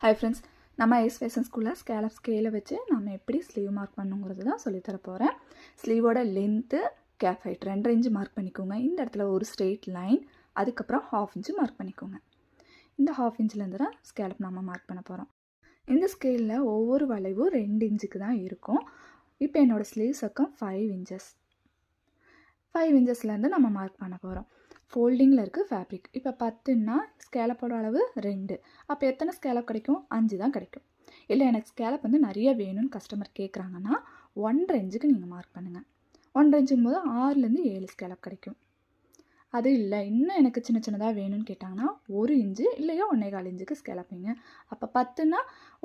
Hi friends, நம்ம ice fashion ஸ்கூலில் ஸ்கேலை வச்சு நம்ம எப்படி ஸ்லீவ் மார்க் பண்ணுங்கிறது தான் சொல்லித்தர போகிறேன். ஸ்லீவோட length cap height 2.5 inch mark பண்ணிக்கோங்க. இந்த இடத்துல ஒரு ஸ்ட்ரெயிட் லைன், அதுக்கப்புறம் 1/2 இன்ச்சு மார்க் பண்ணிக்கோங்க. இந்த 1/2 இன்ச்சிலேருந்து தான் ஸ்கேலப் நம்ம மார்க் பண்ண போகிறோம். இந்த ஸ்கேலில் ஒவ்வொரு வளைவும் 2 இன்ச்சுக்கு தான் இருக்கும். இப்போ என்னோடய ஸ்லீவ் சக்கம் 5 இன்ச்சஸ். 5 இன்ச்சஸ்லேருந்து நம்ம மார்க் பண்ண போகிறோம். ஃபோல்டிங்கில் இருக்குது ஃபேப்ரிக். இப்போ 10ன்னா ஸ்கேலப்போட அளவு 2. அப்போ எத்தனை ஸ்கேலப் கிடைக்கும்? 5 தான் கிடைக்கும். இல்லை எனக்கு ஸ்கேலப் நிறைய வேணும்னு கஸ்டமர் கேட்குறாங்கன்னா 1.5 இன்ச்சுக்கு நீங்கள் மார்க் பண்ணுங்கள். 1.5 இன்ச்சுக்கும் போது 6லேருந்து 7 ஸ்கேலப் கிடைக்கும். அது இல்லை இன்னும் எனக்கு சின்ன சின்னதாக வேணும்னு கேட்டாங்கன்னா 1 இன்ச்சு இல்லையோ 1.25 இன்ச்சுக்கு ஸ்கேலப் வைங்க. அப்போ 10ன்னா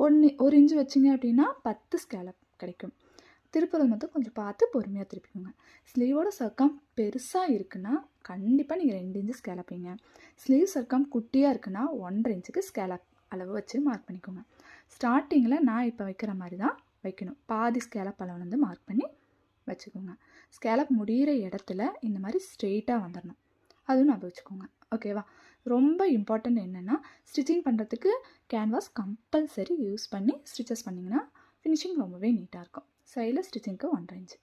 1 இன்ச்சு வச்சிங்க அப்படின்னா 10 ஸ்கேலப் கிடைக்கும். திருப்புறது மட்டும் கொஞ்சம் பார்த்து பொறுமையாக திருப்பிக்கோங்க. ஸ்லீவோட சர்க்கம் பெருசாக இருக்குன்னா கண்டிப்பாக நீங்கள் 2 இன்ச்சு ஸ்கேலப் வைங்க. ஸ்லீவ் சர்க்கம் குட்டியாக இருக்குன்னா 1.5 இன்ச்சுக்கு ஸ்கேலப் அளவு வச்சு மார்க் பண்ணிக்கோங்க. ஸ்டார்டிங்கில் நான் இப்போ வைக்கிற மாதிரி தான் வைக்கணும். பாதி ஸ்கேலப் அளவுலேருந்து மார்க் பண்ணி வச்சுக்கோங்க. ஸ்கேலப் முடிகிற இடத்துல இந்த மாதிரி ஸ்ட்ரெயிட்டாக வந்துடணும். அதுவும் நான் வச்சுக்கோங்க. ஓகேவா? ரொம்ப இம்பார்ட்டண்ட் என்னென்னா ஸ்டிச்சிங் பண்ணுறதுக்கு கேன்வாஸ் கம்பல்சரி யூஸ் பண்ணி ஸ்டிச்சஸ் பண்ணிங்கன்னா ஃபினிஷிங் ரொம்பவே நீட்டாக இருக்கும். சைடில் ஸ்டிச்சிங்க்கு 1.5 இன்ச்சு.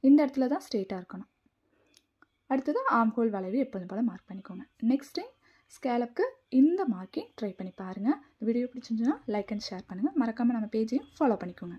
இந்த இடத்துல தான் ஸ்ட்ரெயிட்டாக இருக்கணும். அடுத்தது ஆர்ம் ஹோல் வளைவு எப்போதும் போல் மார்க் பண்ணிக்கோங்க. நெக்ஸ்ட் டைம் ஸ்கேலப்க்கு இந்த மார்க்கிங் ட்ரை பண்ணி பாருங்கள். வீடியோ பிடிச்சிருந்துச்சுன்னா லைக் அண்ட் ஷேர் பண்ணுங்கள். மறக்காமல் நம்ம பேஜையும் ஃபாலோ பண்ணிக்கோங்க.